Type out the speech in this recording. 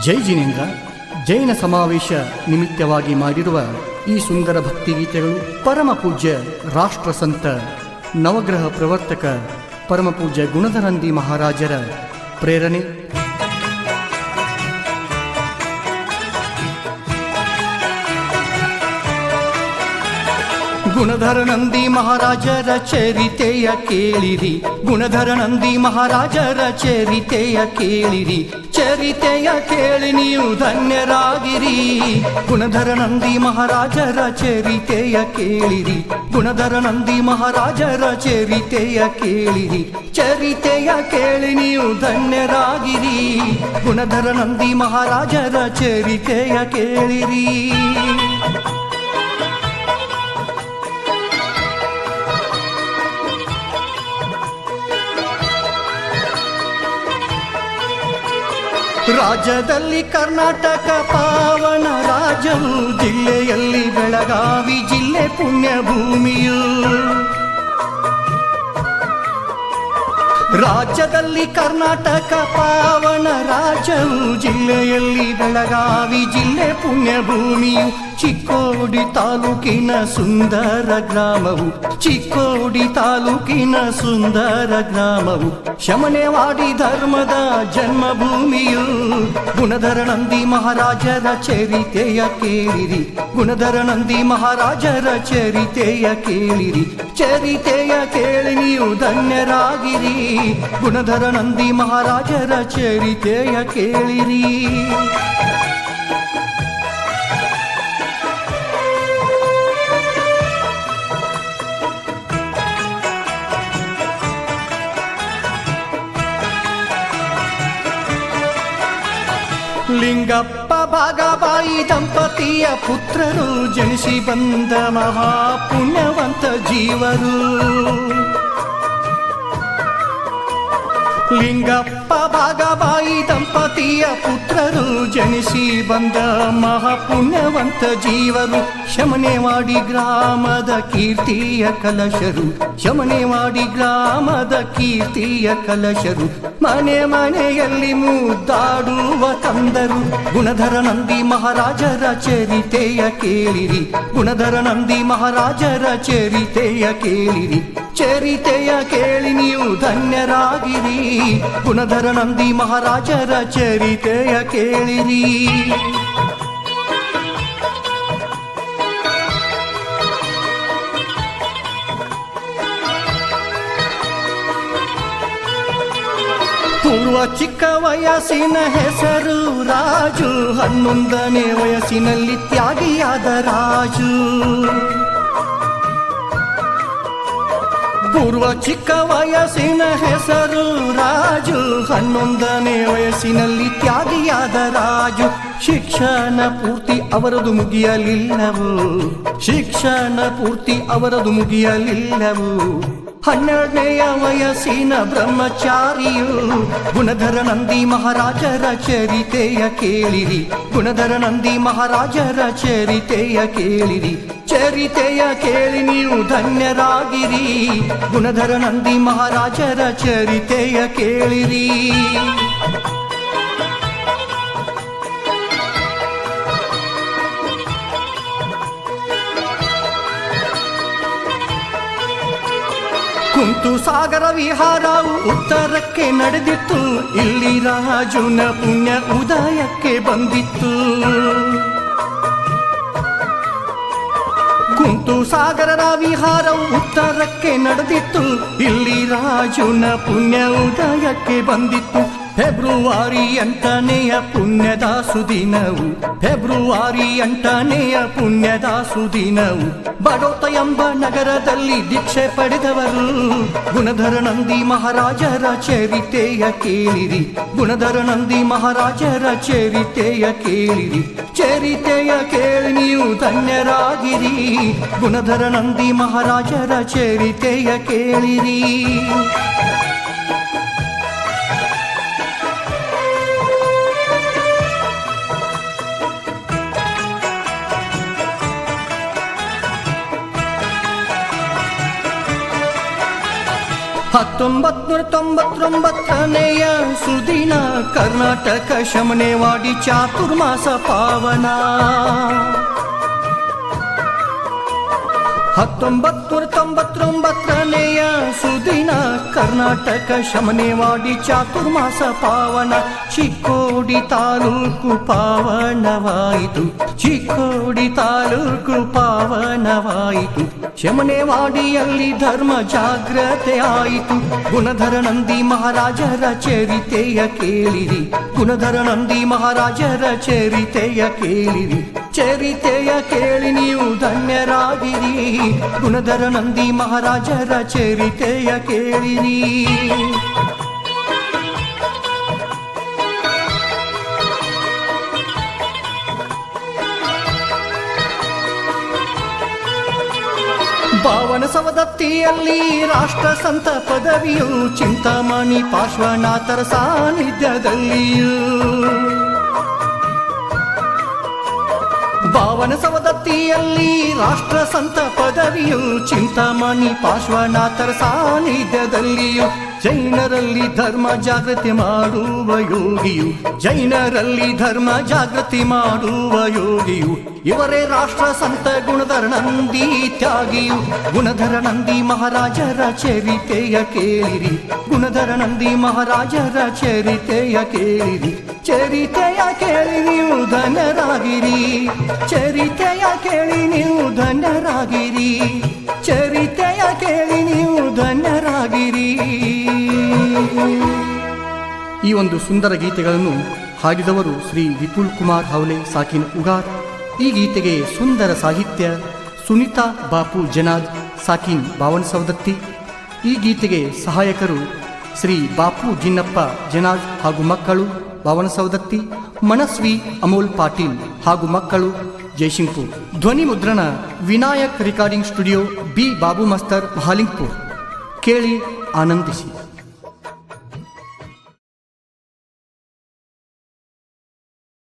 ಜೈ ಜಿನೇಂದ್ರ ಜೈನ ಸಮಾವೇಶ ನಿಮಿತ್ತವಾಗಿ ಮಾಡಿರುವ ಈ ಸುಂದರ ಭಕ್ತಿಗೀತೆಗಳು ಪರಮ ಪೂಜ್ಯ ರಾಷ್ಟ್ರಸಂತ ನವಗ್ರಹ ಪ್ರವರ್ತಕ ಪರಮ ಪೂಜ್ಯ ಗುಣಧರಂದಿ ಮಹಾರಾಜರ ಪ್ರೇರಣೆ. ಗುಣಧರ ನಂದಿ ಮಹಾರಾಜರ ಚರಿತೆಯ ಕೇಳಿರಿ, ಗುಣಧರ ನಂದಿ ಮಹಾರಾಜರ ಚರಿತೆಯ ಕೇಳಿರಿ, ಚರಿತೆಯ ಕೇಳಿ ನೀವು ಧನ್ಯರಾಗಿರಿ. ಗುಣಧರ ನಂದಿ ಮಹಾರಾಜರ ಚರಿತೆಯ ಕೇಳಿರಿ, ಗುಣಧರ ನಂದಿ ಮಹಾರಾಜರ ಚರಿತೆಯ ಕೇಳಿರಿ, ಚರಿತೆಯ ಕೇಳಿ ನೀವು ಧನ್ಯರಾಗಿರಿ. ಗುಣಧರ ನಂದಿ ಮಹಾರಾಜರ ಚರಿತೆಯ ಕೇಳಿರಿ. ರಾಜ್ಯದಲ್ಲಿ ಕರ್ನಾಟಕ ಪಾವನ ರಾಜ್ಯವು, ಜಿಲ್ಲೆಯಲ್ಲಿ ಬೆಳಗಾವಿ ಜಿಲ್ಲೆ ಪುಣ್ಯ ಭೂಮಿಯು. ರಾಜ್ಯದಲ್ಲಿ ಕರ್ನಾಟಕ ಪಾವನ ರಾಜ್ಯವು, ಜಿಲ್ಲೆಯಲ್ಲಿ ಬೆಳಗಾವಿ ಜಿಲ್ಲೆ ಪುಣ್ಯ ಭೂಮಿಯು. ಚಿಕ್ಕೋಡಿ ತಾಲೂಕಿನ ಸುಂದರ ಗ್ರಾಮವು, ಚಿಕ್ಕೋಡಿ ತಾಲೂಕಿನ ಸುಂದರ ಗ್ರಾಮವು, ಶಮನೆವಾಡಿ ಧರ್ಮದ ಜನ್ಮಭೂಮಿಯು. ಗುಣಧರ ನಂದಿ ಮಹಾರಾಜರ ಚರಿತೆಯ ಕೇಳಿರಿ, ಗುಣಧರ ನಂದಿ ಮಹಾರಾಜರ ಚರಿತೆಯ ಕೇಳಿರಿ, ಚರಿತೆಯ ಕೇಳಿ ನೀವು ಧನ್ಯರಾಗಿರಿ. ಗುಣಧರ ನಂದಿ ಮಹಾರಾಜರ ಚರಿತೆಯ ಕೇಳಿರಿ. ಲಿಂಗಪ್ಪ ಭಾಗಬಾಯಿ ದಂಪತಿಯ ಪುತ್ರರು, ಜನಿಸಿ ಬಂದ ಮಹಾಪುಣ್ಯವಂತ ಜೀವರು. ಲಿಂಗಪ್ಪ ಭಾಗಬಾಯಿ ದಂಪತಿಯ ಪುತ್ರರು, ಜನಿಸಿ ಬಂದ ಮಹಾಪುಣ್ಯವಂತ ಜೀವರು. ಶಮನೆವಾಡಿ ಗ್ರಾಮದ ಕೀರ್ತಿಯ ಕಲಶರು, ಶಮನೆವಾಡಿ ಗ್ರಾಮದ ಕೀರ್ತಿಯ ಕಲಶರು, ಮನೆ ಮನೆಯಲ್ಲಿ ಮುದ್ದಾಡುವ ಕಂದರು. ಗುಣಧರ ನಂದಿ ಮಹಾರಾಜರ ಚರಿತೆಯ ಕೇಳಿರಿ, ಗುಣಧರ ನಂದಿ ಮಹಾರಾಜರ ಚರಿತೆಯ ಕೇಳಿರಿ, ಚರಿತೆಯ ಕೇಳಿ ನೀವು ಧನ್ಯರಾಗಿರಿ. ಗುಣಧರ ನಂದಿ ಮಹಾರಾಜರ ಚರಿತೆಯ ಕೇಳಿರಿ. ಪೂರ್ವ ಚಿಕ್ಕ ವಯಸ್ಸಿನ ಹೆಸರು ರಾಜು, 11ನೇ ವಯಸ್ಸಿನಲ್ಲಿ ತ್ಯಾಗಿಯಾದ ರಾಜು. ಪೂರ್ವ ಚಿಕ್ಕ ವಯಸ್ಸಿನ ಹೆಸರು ರಾಜು, 11ನೇ ವಯಸ್ಸಿನಲ್ಲಿ ತ್ಯಾಗಿಯಾದ ರಾಜು. ಶಿಕ್ಷಣ ಪೂರ್ತಿ ಅವರದು ಮುಗಿಯಲಿಲ್ಲವು, ಶಿಕ್ಷಣ ಪೂರ್ತಿ ಅವರದು ಮುಗಿಯಲಿಲ್ಲವು. 12ನೆಯ ವಯಸ್ಸಿನ ಬ್ರಹ್ಮಚಾರಿಯು. ಗುಣಧರ ನಂದಿ ಮಹಾರಾಜರ ಚರಿತೆಯ ಕೇಳಿರಿ, ಗುಣಧರ ನಂದಿ ಮಹಾರಾಜರ ಚರಿತೆಯ ಕೇಳಿರಿ, ಚರಿತೆಯ ಕೇಳಿ ನೀವು ಧನ್ಯರಾಗಿರಿ. ಗುಣಧರ ನಂದಿ ಮಹಾರಾಜರ ಚರಿತೆಯ ಕೇಳಿರಿ. ಕುಂತು ಸಾಗರ ವಿಹಾರವು ಉತ್ತರಕ್ಕೆ ನಡೆದಿತ್ತು, ಇಲ್ಲಿ ರಾಜುನ ಪುಣ್ಯ ಉದಯಕ್ಕೆ ಬಂದಿತ್ತು. ಕುಂತು ಸಾಗರರ ವಿಹಾರವು ಉತ್ತರಕ್ಕೆ ನಡೆದಿತ್ತು, ಇಲ್ಲಿ ರಾಜುನ ಪುಣ್ಯ ಉದಯಕ್ಕೆ ಬಂದಿತ್ತು. ಫೆಬ್ರುವರಿ 8ನೆಯ ಪುಣ್ಯದ ಸುದಿನವು, ಫೆಬ್ರುವರಿ 8ನೆಯ ಪುಣ್ಯದ ಸುದಿನವು. ಬಡೋತ ಎಂಬ ನಗರದಲ್ಲಿ ದೀಕ್ಷೆ ಪಡೆದವರು. ಗುಣಧರ ನಂದಿ ಮಹಾರಾಜರ ಚರಿತೆಯ ಕೇಳಿರಿ, ಗುಣಧರ ನಂದಿ ಮಹಾರಾಜರ ಚರಿತೆಯ ಕೇಳಿರಿ, ಚರಿತೆಯ ಕೇಳಿ ನೀವು ಧನ್ಯರಾಗಿರಿ. ಗುಣಧರ ನಂದಿ ಮಹಾರಾಜರ ಚರಿತೆಯ ಕೇಳಿರಿ. 1999ನೆಯ ಸುದಿನ ಕರ್ನಾಟಕ ಶಮನೆವಾಡಿ ಚಾತುರ್ಮಾಸ ಪಾವನ 1999ನೆಯ ಸುದಿನ ಕರ್ನಾಟಕ ಶಮನೆವಾಡಿ ಚಾತುರ್ಮಾಸ ಪಾವನ ಚಿಕ್ಕೋಡಿ ತಾಲೂಕು ಪಾವನವಾಯಿತು ಚಿಕ್ಕೋಡಿ ತಾಲೂಕು ಪಾವನವಾಯಿತು ಶಮನೆವಾಡಿಯಲ್ಲಿ ಧರ್ಮ ಜಾಗ್ರತೆ ಆಯಿತು ಗುಣಧರ ನಂದಿ ಮಹಾರಾಜರ ಚರಿತೆಯ ಕೇಳಿರಿ ಗುಣಧರ ನಂದಿ ಮಹಾರಾಜರ ಚರಿತೆಯ ಕೇಳಿರಿ ಚರಿತೆಯ ಕೇಳಿ ನೀವು ಧನ್ಯರಾಗಿರಿ ಗುಣಧರ ನಂದಿ ಮಹಾರಾಜರ ಚರಿತೆಯ ಕೇಳಿರಿ ಪಾವನ ಸವದತ್ತಿಯಲ್ಲಿ ರಾಷ್ಟ್ರ ಸಂತ ಪದವಿಯು ಚಿಂತಾಮಣಿ ಪಾರ್ಶ್ವನಾಥರ ಸಾನ್ನಿಧ್ಯದಲ್ಲಿಯೂ ಪಾವನ ಸವದತ್ತಿಯಲ್ಲಿ ರಾಷ್ಟ್ರ ಸಂತ ಪದವಿಯು ಚಿಂತಾಮಣಿ ಪಾರ್ಶ್ವನಾಥರ ಸಾನ್ನಿಧ್ಯದಲ್ಲಿಯೂ ಜೈನರಲ್ಲಿ ಧರ್ಮ ಜಾಗೃತಿ ಮಾಡುವ ಯೋಗಿಯು ಜೈನರಲ್ಲಿ ಧರ್ಮ ಜಾಗೃತಿ ಮಾಡುವ ಯೋಗಿಯು ಇವರೇ ರಾಷ್ಟ್ರ ಸಂತ ಗುಣಧರ ನಂದಿ ತ್ಯಾಗಿಯು ಗುಣಧರ ನಂದಿ ಮಹಾರಾಜರ ಚರಿತೆಯ ಕೇಳಿರಿ ಗುಣಧರ ನಂದಿ ಮಹಾರಾಜರ ಚರಿತೆಯ ಕೇಳಿರಿ ಚರಿತೆಯ ಕೇಳಿ ನೀವು ಧನ್ಯರಾಗಿರಿ ಚರಿತೆಯ ಕೇಳಿ ನೀವು ಧನ್ಯರಾಗಿರಿ ಚರಿತೆಯ ಕೇಳಿ ನೀವು ಧನ್ಯರಾಗಿರಿ ಈ ಒಂದು ಸುಂದರ ಗೀತೆಗಳನ್ನು ಹಾಡಿದವರು ಶ್ರೀ ವಿಪುಲ್ ಕುಮಾರ್ ಹೌಲೆ ಸಾಕಿನ್ ಉಗಾರ್ ಈ ಗೀತೆಗೆ ಸುಂದರ ಸಾಹಿತ್ಯ ಸುನೀತಾ ಬಾಪು ಜನಾದ್ ಸಾಕಿನ್ ಬಾವನ ಸವದತ್ತಿ ಈ ಗೀತೆಗೆ ಸಹಾಯಕರು ಶ್ರೀ ಬಾಪು ಜಿನ್ನಪ್ಪ ಜನಾದ್ ಹಾಗೂ ಮಕ್ಕಳು ಬಾವನ ಸವದತ್ತಿ ಮನಸ್ವಿ ಅಮೋಲ್ ಪಾಟೀಲ್ ಹಾಗೂ ಮಕ್ಕಳು ಜೈಸಿಂಗ್ಪುರ್ ಧ್ವನಿ ಮುದ್ರಣ Vinayak recording studio B Babu master Mahalingpur ಕೇಳಿ ಆನಂದಿಸಿ